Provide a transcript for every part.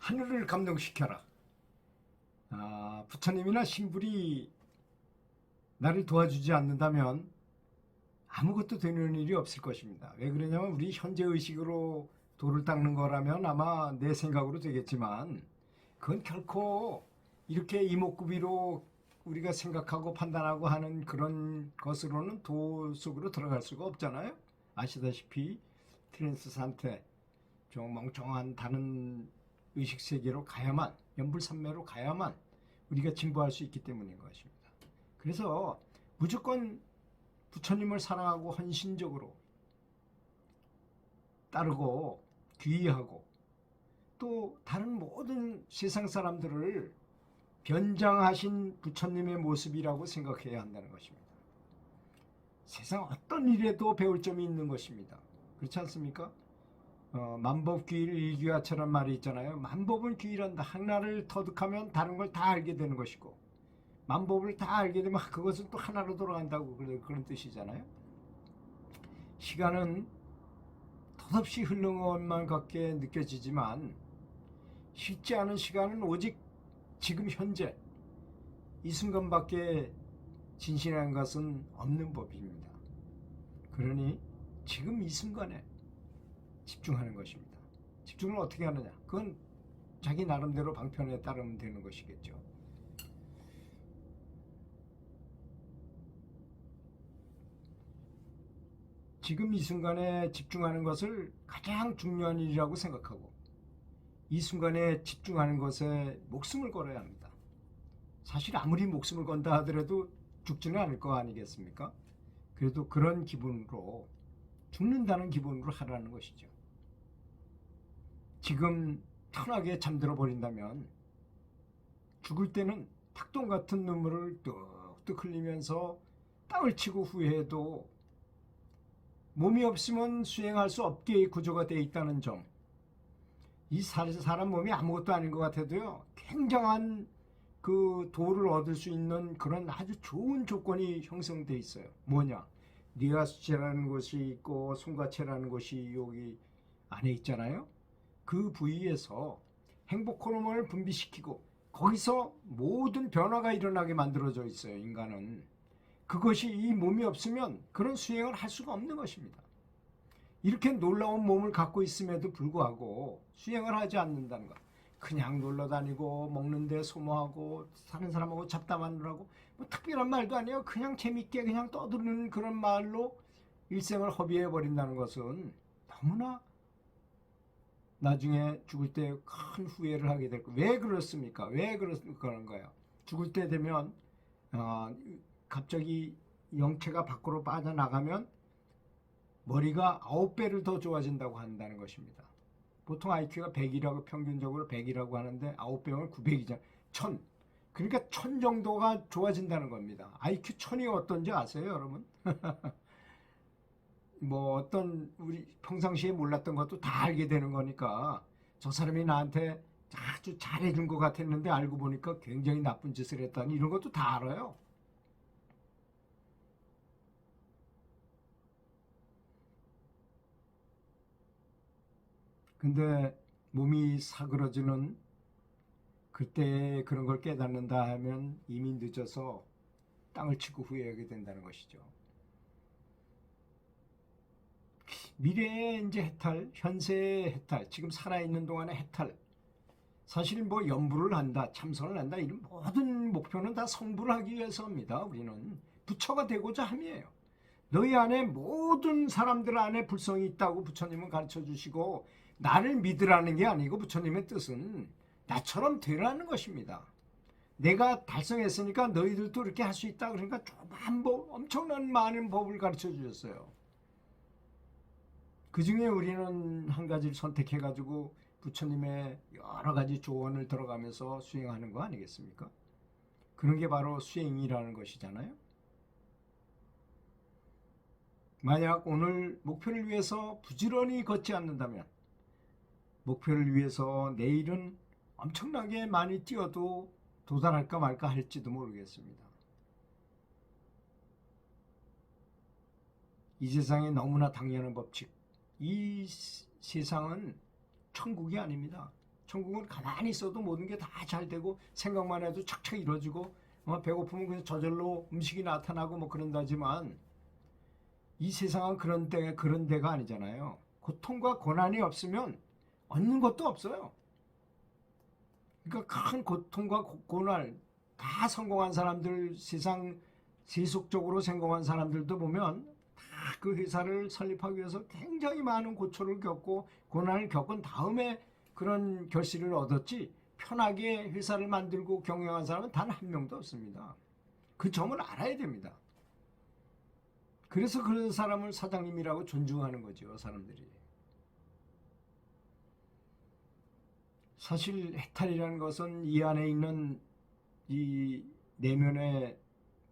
하늘을 감동시켜라. 부처님이나 신불이 나를 도와주지 않는다면 아무것도 되는 일이 없을 것입니다. 왜 그러냐면 우리 현재 의식으로 돌을 닦는 거라면 아마 내 생각으로 되겠지만 그건 결코 이렇게 이목구비로 우리가 생각하고 판단하고 하는 그런 것으로는 도 속으로 들어갈 수가 없잖아요. 아시다시피 트랜스 상태, 좀 멍청한 다른 의식 세계로 가야만, 연불산매로 가야만 우리가 진보할 수 있기 때문인 것입니다. 그래서 무조건 부처님을 사랑하고 헌신적으로 따르고 귀의하고 또 다른 모든 세상 사람들을 변장하신 부처님의 모습이라고 생각해야 한다는 것입니다. 세상 어떤 일에도 배울 점이 있는 것입니다. 그렇지 않습니까? 만법귀일 일귀하처럼 말이 있잖아요. 만법은 귀일한다. 하나를 터득하면 다른 걸 다 알게 되는 것이고 만법을 다 알게 되면 그것은 또 하나로 돌아간다고 그런 뜻이잖아요. 시간은 덧없이 흐르는 것만 같게 느껴지지만 쉽지 않은 시간은 오직 지금 현재 이 순간밖에 진실한 것은 없는 법입니다. 그러니 지금 이 순간에 집중하는 것입니다. 집중을 어떻게 하느냐? 그건 자기 나름대로 방편에 따르면 되는 것이겠죠. 지금 이 순간에 집중하는 것을 가장 중요한 일이라고 생각하고 이 순간에 집중하는 것에 목숨을 걸어야 합니다. 사실 아무리 목숨을 건다 하더라도 죽지는 않을 거 아니겠습니까? 그래도 그런 기분으로 죽는다는 기분으로 하라는 것이죠. 지금 편하게 잠들어 버린다면 죽을 때는 탁동 같은 눈물을 뚝뚝 흘리면서 땅을 치고 후회해도 몸이 없으면 수행할 수 없게 구조가 되어 있다는 점, 이 사람 몸이 아무것도 아닌 것 같아도요 굉장한 그 도를 얻을 수 있는 그런 아주 좋은 조건이 형성되어 있어요. 뭐냐? 뉘아수체라는 곳이 있고 송가체라는 곳이 여기 안에 있잖아요. 그 부위에서 행복 호르몬을 분비시키고 거기서 모든 변화가 일어나게 만들어져 있어요. 인간은 그것이 이 몸이 없으면 그런 수행을 할 수가 없는 것입니다. 이렇게 놀라운 몸을 갖고 있음에도 불구하고 수행을 하지 않는다는 것, 그냥 놀러 다니고 먹는데 소모하고 사는 사람하고 잡담하느라고 뭐 특별한 말도 아니에요. 그냥 재밌게 그냥 떠드는 그런 말로 일생을 허비해 버린다는 것은 너무나 나중에 죽을 때 큰 후회를 하게 될 거예요. 왜 그렇습니까? 왜 그런 거예요? 죽을 때 되면 갑자기 영체가 밖으로 빠져나가면 머리가 9배를 더 좋아진다고 한다는 것입니다. 보통 IQ가 100이라고 평균적으로 100이라고 하는데 9배면 900이잖아요. 1000. 그러니까 1000 정도가 좋아진다는 겁니다. IQ 1000이 어떤지 아세요, 여러분? 뭐 어떤 우리 평상시에 몰랐던 것도 다 알게 되는 거니까 저 사람이 나한테 아주 잘해준 것 같았는데 알고 보니까 굉장히 나쁜 짓을 했다니 이런 것도 다 알아요. 근데 몸이 사그러지는 그때 그런 걸 깨닫는다 하면 이미 늦어서 땅을 치고 후회하게 된다는 것이죠. 미래의 이제 해탈, 현세의 해탈, 지금 살아있는 동안의 해탈. 사실 뭐 연부를 한다, 참선을 한다, 이런 모든 목표는 다 성불을 하기 위해서입니다. 우리는 부처가 되고자 함이에요. 너희 안에 모든 사람들 안에 불성이 있다고 부처님은 가르쳐 주시고 나를 믿으라는 게 아니고 부처님의 뜻은 나처럼 되라는 것입니다. 내가 달성했으니까 너희들도 이렇게 할 수 있다. 그러니까 조그만 법, 엄청난 많은 법을 가르쳐 주셨어요. 그 중에 우리는 한 가지를 선택해가지고 부처님의 여러 가지 조언을 들어가면서 수행하는 거 아니겠습니까? 그런 게 바로 수행이라는 것이잖아요. 만약 오늘 목표를 위해서 부지런히 걷지 않는다면 목표를 위해서 내일은 엄청나게 많이 뛰어도 도달할까 말까 할지도 모르겠습니다. 이 세상에 너무나 당연한 법칙. 이 세상은 천국이 아닙니다. 천국은 가만히 있어도 모든 게 다 잘 되고 생각만 해도 착착 이루어지고 배고프면 그냥 저절로 음식이 나타나고 뭐 그런다지만 이 세상은 그런 데가 아니잖아요. 고통과 고난이 없으면 얻는 것도 없어요. 그러니까 큰 고통과 고난 다 성공한 사람들, 세상 세속적으로 성공한 사람들도 보면 다 그 회사를 설립하기 위해서 굉장히 많은 고초를 겪고 고난을 겪은 다음에 그런 결실을 얻었지, 편하게 회사를 만들고 경영한 사람은 단 한 명도 없습니다. 그 점을 알아야 됩니다. 그래서 그런 사람을 사장님이라고 존중하는 거죠, 사람들이. 사실 해탈이라는 것은 이 안에 있는 이 내면의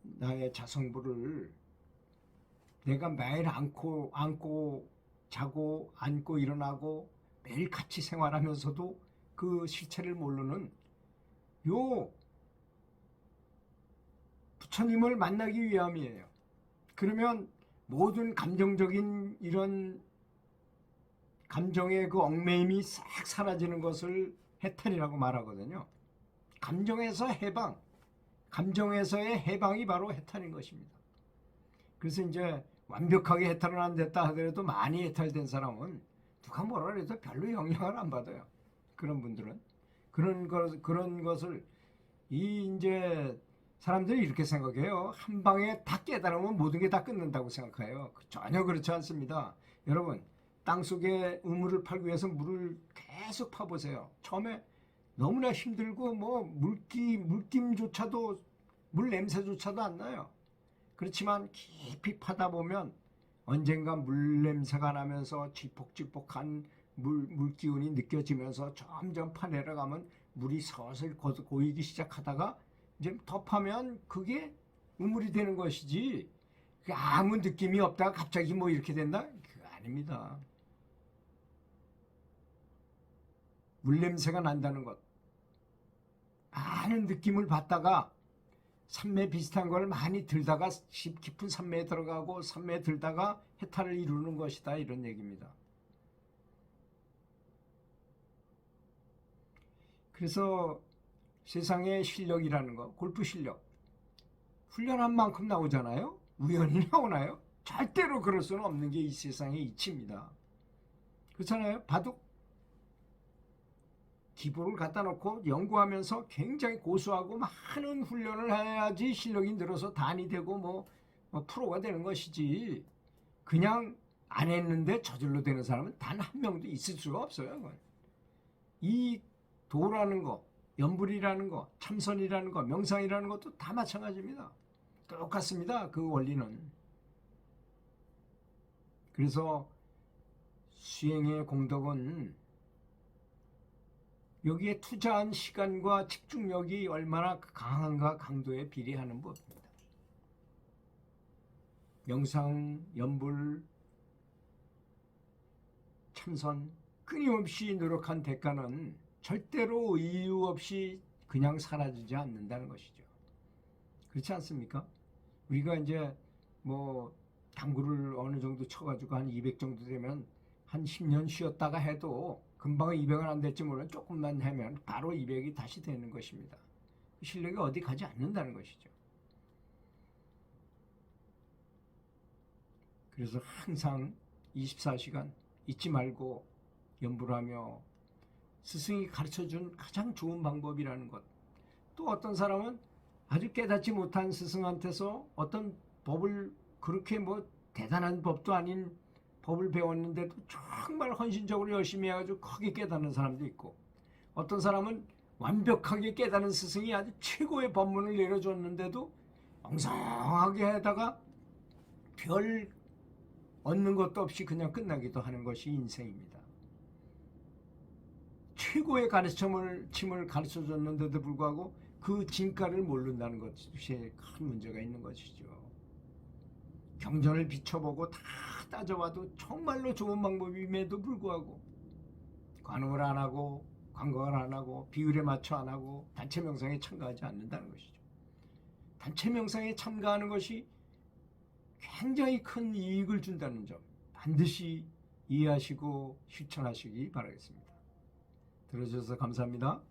나의 자성부를 내가 매일 안고 자고 앉고 일어나고 매일 같이 생활하면서도 그 실체를 모르는 요 부처님을 만나기 위함이에요. 그러면 모든 감정적인 이런 감정의 그 얽매임이 싹 사라지는 것을 해탈이라고 말하거든요. 감정에서 해방, 감정에서의 해방이 바로 해탈인 것입니다. 그래서 이제 완벽하게 해탈은 안 됐다 하더라도 많이 해탈된 사람은 누가 뭐라 해도 별로 영향을 안 받아요. 그런 분들은 그런 것을 이제 사람들이 이렇게 생각해요. 한 방에 다 깨달으면 모든 게 다 끝난다고 생각해요. 전혀 그렇지 않습니다. 여러분, 땅속에 우물을 팔기 위해서 물을 계속 파보세요. 처음에 너무나 힘들고 뭐 물김조차도 물 냄새조차도 안 나요. 그렇지만 깊이 파다 보면 언젠가 물 냄새가 나면서 질퍽질퍽한 물 기운이 느껴지면서 점점 파내려가면 물이 서슬 고이기 시작하다가 이제 더 파면 그게 우물이 되는 것이지, 아무 느낌이 없다가 갑자기 뭐 이렇게 된다? 그거 아닙니다. 물 냄새가 난다는 것, 많은 느낌을 받다가 산매 비슷한 걸 많이 들다가 깊은 산매에 들어가고 산매에 들다가 해탈을 이루는 것이다, 이런 얘기입니다. 그래서 세상의 실력이라는 거, 골프 실력, 훈련한 만큼 나오잖아요. 우연히 나오나요? 절대로 그럴 수는 없는 게 이 세상의 이치입니다. 그렇잖아요. 바둑 기본을 갖다 놓고 연구하면서 굉장히 고수하고 많은 훈련을 해야지 실력이 늘어서 단이 되고 뭐 프로가 되는 것이지, 그냥 안 했는데 저절로 되는 사람은 단 한 명도 있을 수가 없어요. 이 도라는 거, 염불이라는 거, 참선이라는 거, 명상이라는 것도 다 마찬가지입니다. 똑같습니다. 그 원리는. 그래서 수행의 공덕은 여기에 투자한 시간과 집중력이 얼마나 강한가 강도에 비례하는 법입니다. 명상, 염불, 참선, 끊임없이 노력한 대가는 절대로 이유 없이 그냥 사라지지 않는다는 것이죠. 그렇지 않습니까? 우리가 이제 뭐 당구를 어느 정도 쳐가지고 한 200 정도 되면 한 10년 쉬었다가 해도 금방 200은 안 될지 모르면 조금만 하면 바로 200이 다시 되는 것입니다. 실력이 어디 가지 않는다는 것이죠. 그래서 항상 24시간 잊지 말고 염불하며 스승이 가르쳐준 가장 좋은 방법이라는 것. 또 어떤 사람은 아주 깨닫지 못한 스승한테서 어떤 법을, 그렇게 뭐 대단한 법도 아닌 법을 배웠는데도 정말 헌신적으로 열심히 해가지고 크게 깨닫는 사람도 있고, 어떤 사람은 완벽하게 깨닫는 스승이 아주 최고의 법문을 내려줬는데도 엉성하게 하다가 별 얻는 것도 없이 그냥 끝나기도 하는 것이 인생입니다. 최고의 가르침을 가르쳐줬는데도 불구하고 그 진가를 모른다는 것이 큰 문제가 있는 것이죠. 경전을 비춰보고 다 따져봐도 정말로 좋은 방법임에도 불구하고 관음을 안 하고 관광을 안 하고 비율에 맞춰 안 하고 단체 명상에 참가하지 않는다는 것이죠. 단체 명상에 참가하는 것이 굉장히 큰 이익을 준다는 점 반드시 이해하시고 실천하시기 바라겠습니다. 들어주셔서 감사합니다.